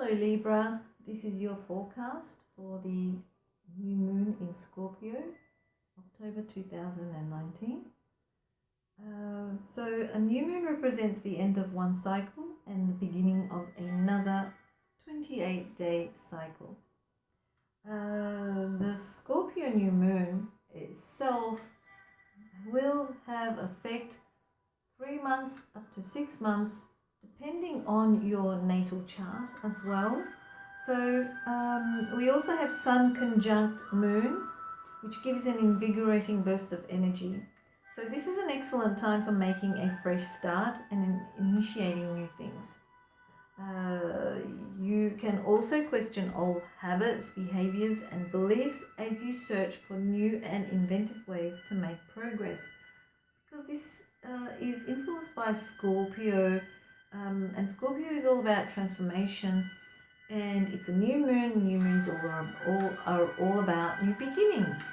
Hello Libra, this is your forecast for the new moon in Scorpio, October 2019. So a new moon represents the end of one cycle and the beginning of another 28-day cycle. The Scorpio new moon itself will have effect 3 months up to 6 months depending on your natal chart as well. So we also have Sun conjunct Moon, which gives an invigorating burst of energy. So this is an excellent time for making a fresh start and initiating new things. You can also question old habits, behaviors and beliefs as you search for new and inventive ways to make progress. Because this is influenced by Scorpio, and Scorpio is all about transformation, and it's a new moon. New moons are all about new beginnings.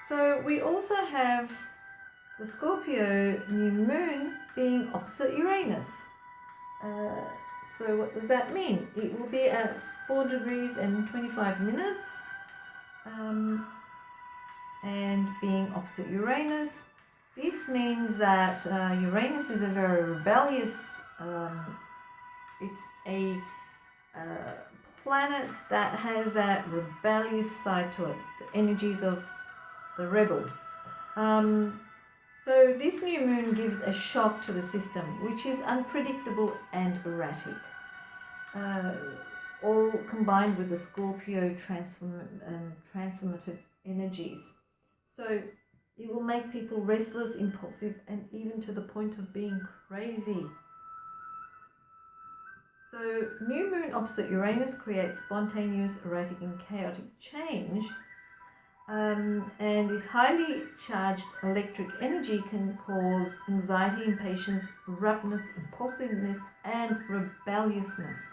So we also have the Scorpio new moon being opposite Uranus. So what does that mean? It will be at 4 degrees and 25 minutes. And being opposite Uranus, this means that Uranus is a very rebellious, it's a planet that has that rebellious side to it, the energies of the rebel. So this new moon gives a shock to the system, which is unpredictable and erratic, all combined with the Scorpio transformative energies. So it will make people restless, impulsive, and even to the point of being crazy. So new moon opposite Uranus creates spontaneous, erratic, and chaotic change. And this highly charged electric energy can cause anxiety, impatience, abruptness, impulsiveness, and rebelliousness.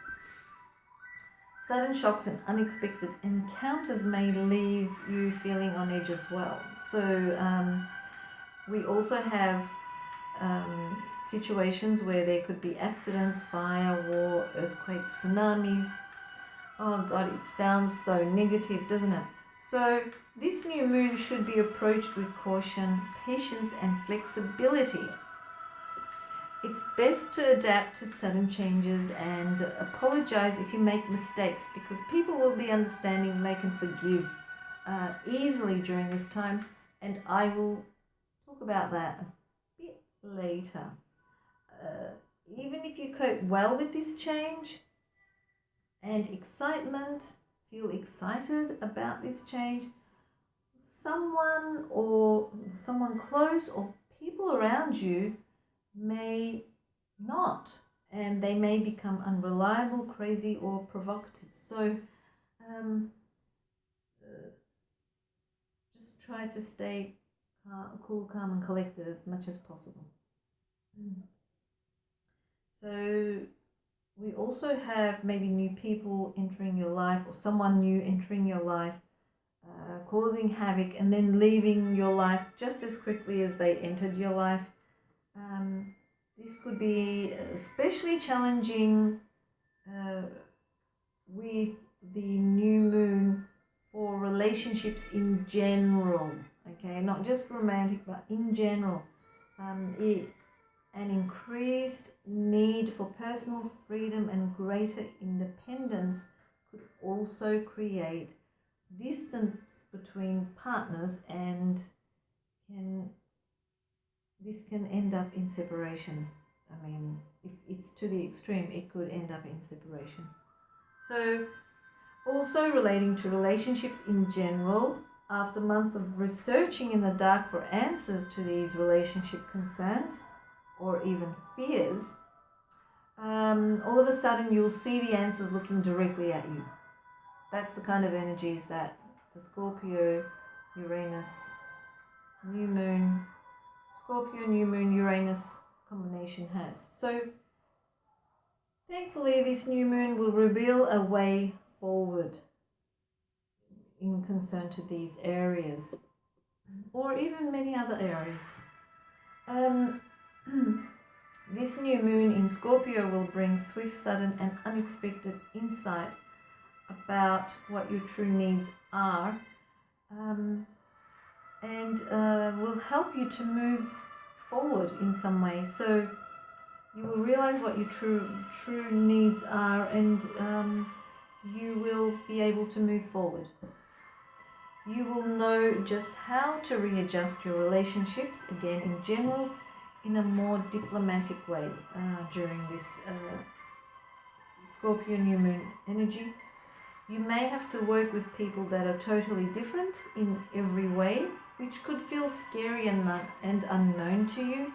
Sudden shocks and unexpected encounters may leave you feeling on edge as well. So we also have situations where there could be accidents, fire, war, earthquakes, tsunamis. Oh God, it sounds so negative, doesn't it? So this new moon should be approached with caution, patience, and flexibility. It's best to adapt to sudden changes and apologize if you make mistakes, because people will be understanding, they can forgive easily during this time, and I will talk about that a bit later. Even if you cope well with this change and excitement, feel excited about this change, someone close or people around you may not, and they may become unreliable, crazy, or provocative. So just try to stay cool, calm, and collected as much as possible. So we also have maybe new people entering your life, or someone new entering your life, causing havoc and then leaving your life just as quickly as they entered your life. This could be especially challenging with the new moon for relationships in general, okay, not just romantic, but in general. An increased need for personal freedom and greater independence could also create distance between partners, and this can end up in separation. I mean, if it's to the extreme, it could end up in separation. So also relating to relationships in general, after months of researching in the dark for answers to these relationship concerns or even fears, all of a sudden you'll see the answers looking directly at you. That's the kind of energies that the Scorpio, Uranus, new moon, Scorpio, new moon, Uranus combination has. So thankfully this new moon will reveal a way forward in concern to these areas, or even many other areas. this new moon in Scorpio will bring swift, sudden, and unexpected insight about what your true needs are, and will help you to move forward in some way. So you will realize what your true needs are, and you will be able to move forward. You will know just how to readjust your relationships, again in general, in a more diplomatic way during this Scorpio new moon energy. You may have to work with people that are totally different in every way, which could feel scary and unknown to you.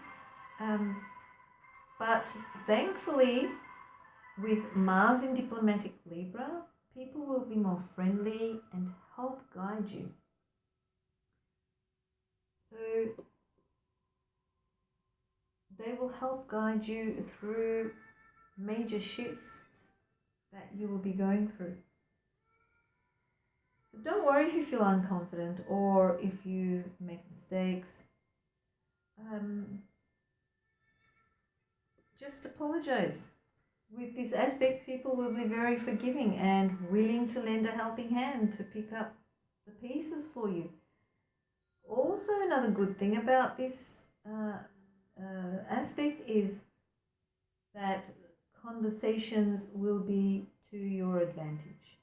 But thankfully, with Mars in diplomatic Libra, people will be more friendly and help guide you. So they will help guide you through major shifts that you will be going through. So don't worry if you feel unconfident or if you make mistakes. Just apologize. With this aspect, people will be very forgiving and willing to lend a helping hand to pick up the pieces for you. Also, another good thing about this aspect is that conversations will be to your advantage.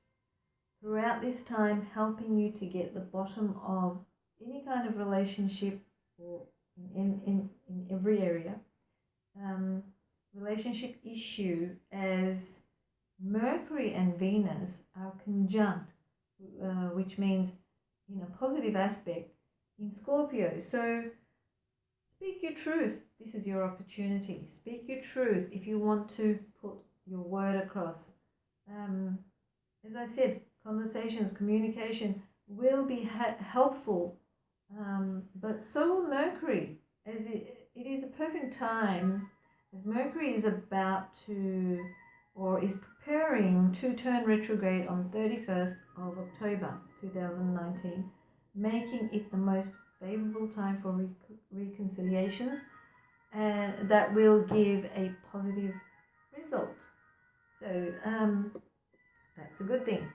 Throughout this time, helping you to get the bottom of any kind of relationship or in every area. Relationship issue, as Mercury and Venus are conjunct, which means in a positive aspect in Scorpio. So speak your truth. This is your opportunity. Speak your truth if you want to put your word across. As I said, conversations, communication will be helpful, but so will Mercury, as it is a perfect time. As Mercury is about to, or is preparing to turn retrograde on 31st of October 2019, making it the most favorable time for reconciliations, and that will give a positive result. So that's a good thing.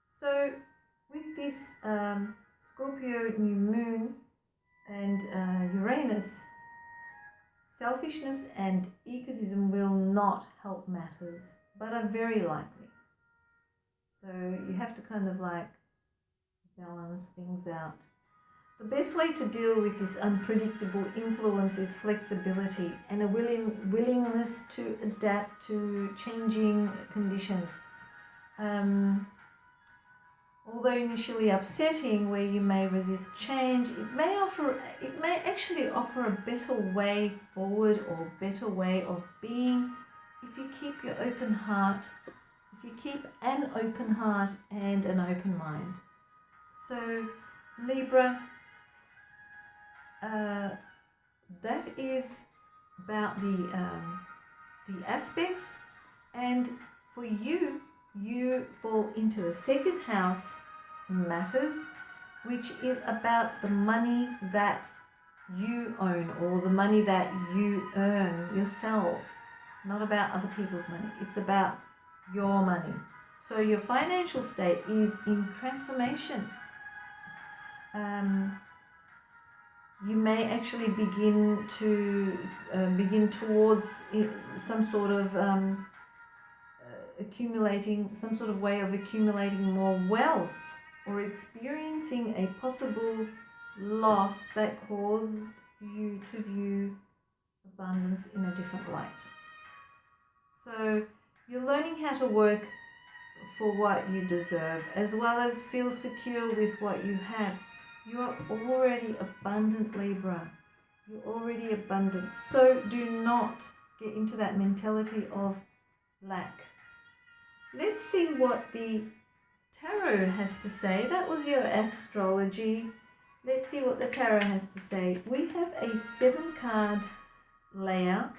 So with this Scorpio new moon and Uranus, selfishness and egotism will not help matters, but are very likely. So you have to kind of like balance things out. The best way to deal with this unpredictable influence is flexibility and a willingness to adapt to changing conditions. Although initially upsetting, where you may resist change, it may actually offer a better way forward or better way of being if you keep your open heart, if you keep an open heart and an open mind. So Libra, that is about the aspects, and for you, you fall into the second house matters, which is about the money that you own or the money that you earn yourself, not about other people's money. It's about your money. So your financial state is in transformation. You may actually begin towards some sort of accumulating, some sort of way of accumulating more wealth, or experiencing a possible loss that caused you to view abundance in a different light. So you're learning how to work for what you deserve, as well as feel secure with what you have. You are already abundant, Libra. You're already abundant. So do not get into that mentality of lack. Let's see what the tarot has to say. That was your astrology. Let's see what the tarot has to say. We have a 7-card layout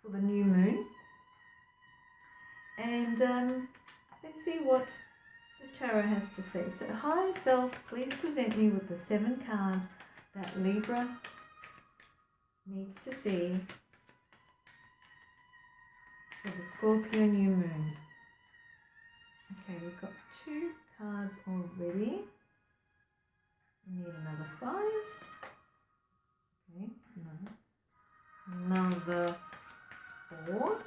for the new moon. And let's see what the tarot has to say. So, higher self, please present me with the 7 cards that Libra needs to see for the Scorpio new moon. Okay, we've got 2 cards already. We need another 5. Okay, another 4.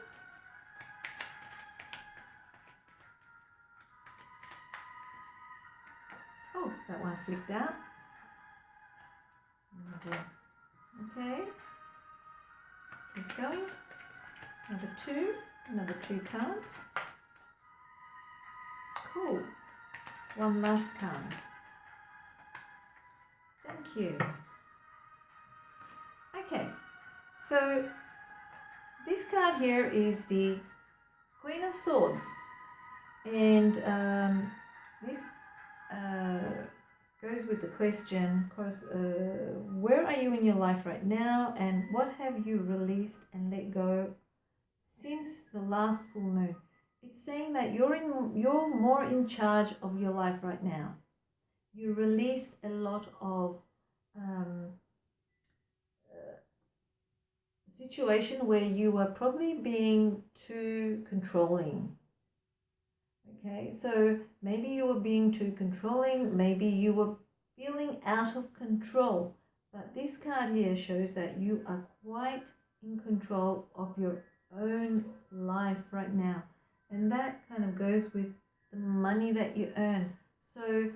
Oh, that one flicked out. Okay, keep going. Another 2 cards. Cool. One last card. Thank you. Okay, so this card here is the Queen of Swords, and this goes with the question, of course, where are you in your life right now, and what have you released and let go since the last full moon? It's saying that you're more in charge of your life right now. You released a lot of situation where you were probably being too controlling. Okay, so maybe you were being too controlling, maybe you were feeling out of control, but this card here shows that you are quite in control of your own life right now, and that kind of goes with the money that you earn. So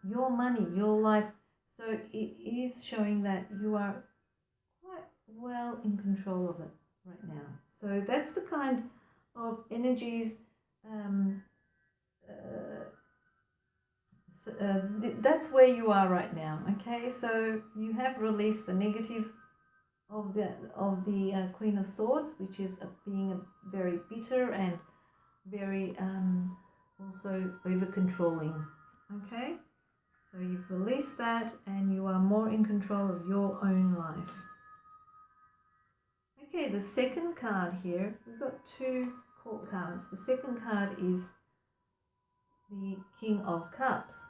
your money, your life, so it is showing that you are quite well in control of it right now. So that's the kind of energies that's where you are right now. Okay, so you have released the negative of the Queen of Swords, which is being very bitter and very also over controlling. Okay, so you've released that and you are more in control of your own life. Okay, the second card here, we've got 2 court cards. The second card is the King of Cups,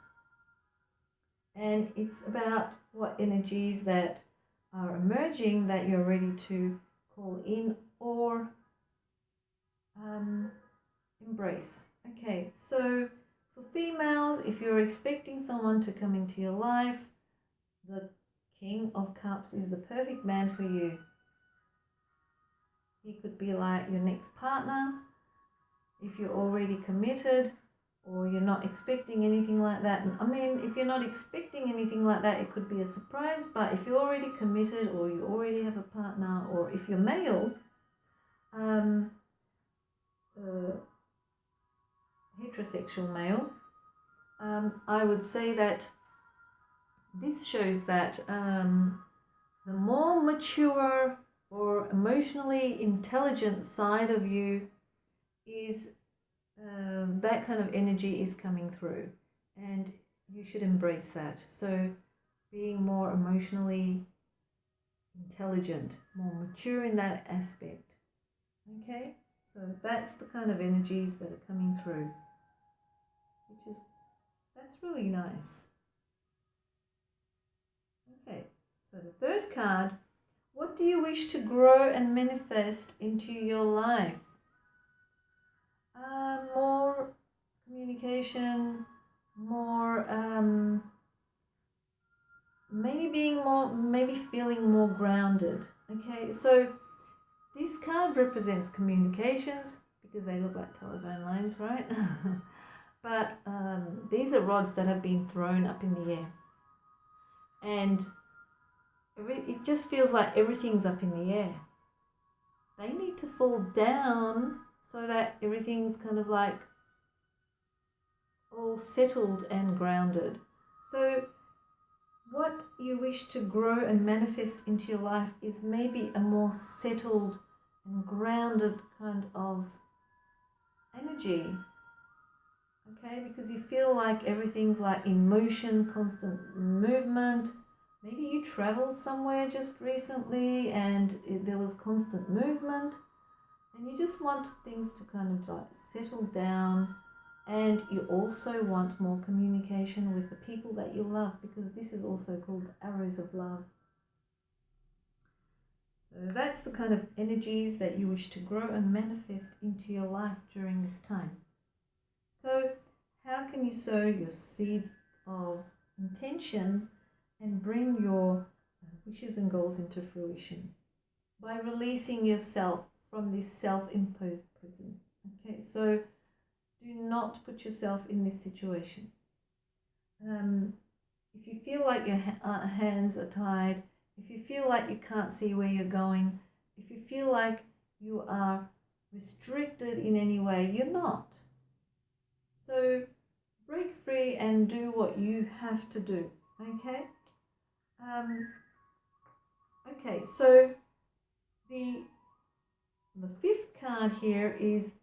and it's about what energies that are emerging that you're ready to call in or embrace. Okay, so for females, if you're expecting someone to come into your life, the King of Cups is the perfect man for you. He could be like your next partner if you're already committed, or you're not expecting anything like that. And I mean, if you're not expecting anything like that, it could be a surprise, but if you're already committed or you already have a partner, or if you're male, heterosexual male, I would say that this shows that the more mature or emotionally intelligent side of you is that kind of energy is coming through, and you should embrace that. So being more emotionally intelligent, more mature in that aspect. Okay, so that's the kind of energies that are coming through, that's really nice. Okay, so the third card, what do you wish to grow and manifest into your life? More communication, more maybe feeling more grounded. Okay, so this card represents communications because they look like telephone lines, right? But these are rods that have been thrown up in the air, and it just feels like everything's up in the air. They need to fall down so that everything's kind of like all settled and grounded. So what you wish to grow and manifest into your life is maybe a more settled and grounded kind of energy. Okay, because you feel like everything's like in motion, constant movement. Maybe you traveled somewhere just recently and there was constant movement, and you just want things to kind of like settle down. And you also want more communication with the people that you love, because this is also called arrows of love. So that's the kind of energies that you wish to grow and manifest into your life during this time. So how can you sow your seeds of intention and bring your wishes and goals into fruition? By releasing yourself from this self-imposed prison. Okay, so do not put yourself in this situation. If you feel like your hands are tied, if you feel like you can't see where you're going, if you feel like you are restricted in any way, you're not. So break free and do what you have to do, okay? Okay, so the fifth card here is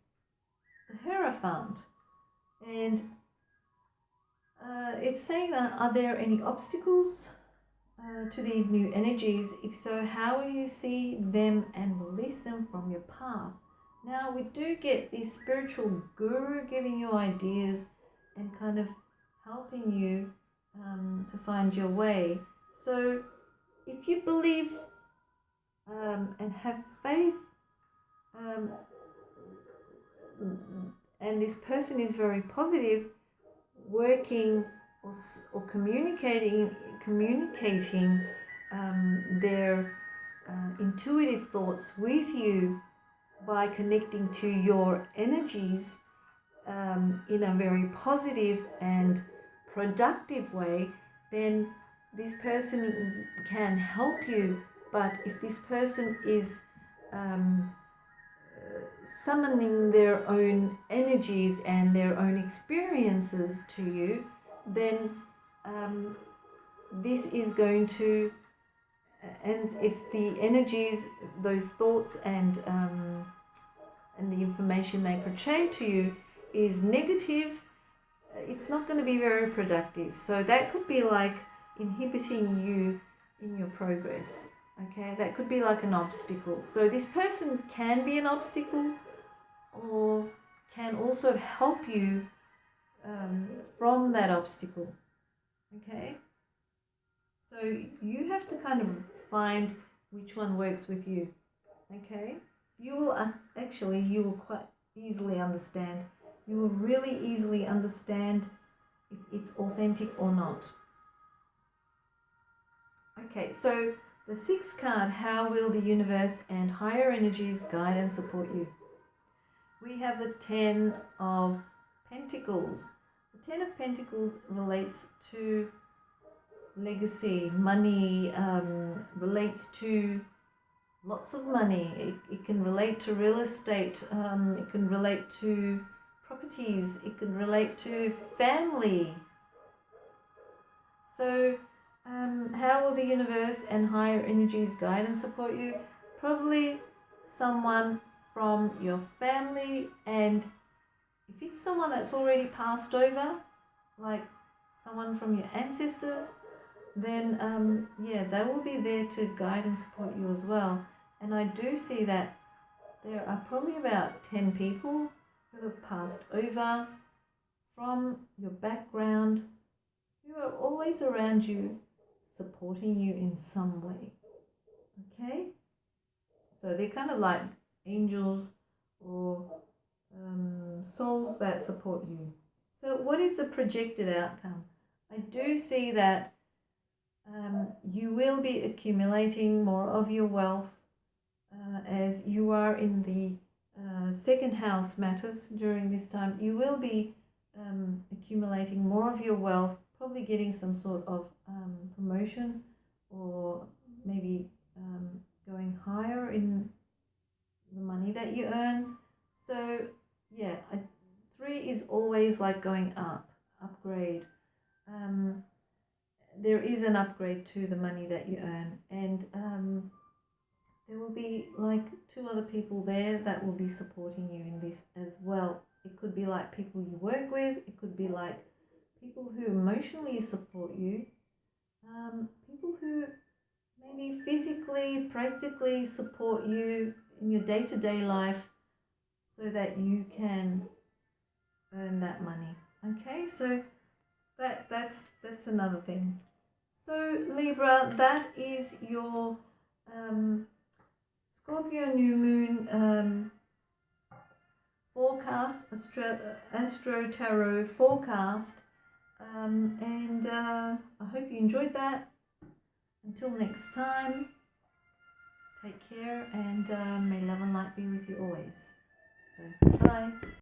the Hierophant, and it's saying that are there any obstacles to these new energies? If so, how will you see them and release them from your path? Now we do get the spiritual guru giving you ideas and kind of helping you to find your way. So if you believe and have faith, and this person is very positive, working or communicating their intuitive thoughts with you by connecting to your energies in a very positive and productive way, then this person can help you. But if this person is summoning their own energies and their own experiences to you, then this is going to, and if the energies, those thoughts and the information they portray to you is negative, it's not going to be very productive. So that could be like inhibiting you in your progress. Okay, that could be like an obstacle. So this person can be an obstacle or can also help you from that obstacle. Okay, so you have to kind of find which one works with you. Okay, you will you will quite easily understand. You will really easily understand if it's authentic or not. Okay, so the sixth card, how will the universe and higher energies guide and support you? We have the 10 of Pentacles. The 10 of Pentacles relates to legacy, money, relates to lots of money. It can relate to real estate, it can relate to properties, it can relate to family. So how will the universe and higher energies guide and support you? Probably someone from your family, and if it's someone that's already passed over, like someone from your ancestors, then they will be there to guide and support you as well. And I do see that there are probably about 10 people who have passed over from your background, who are always around you, supporting you in some way. Okay? So they're kind of like angels or souls that support you. So what is the projected outcome? I do see that you will be accumulating more of your wealth as you are in the second house matters during this time. You will be accumulating more of your wealth, probably getting some sort of promotion, or maybe going higher in the money that you earn. So yeah, 3 is always like going up, upgrade. There is an upgrade to the money that you earn, and there will be like 2 other people there that will be supporting you in this as well. It could be like people you work with, it could be like people who emotionally support you, people who maybe physically, practically support you in your day-to-day life so that you can earn that money. Okay, so that's another thing. So Libra, that is your Scorpio new moon forecast, Astro Tarot forecast, and I hope you enjoyed that. Until next time, take care, and may love and light be with you always. So, bye.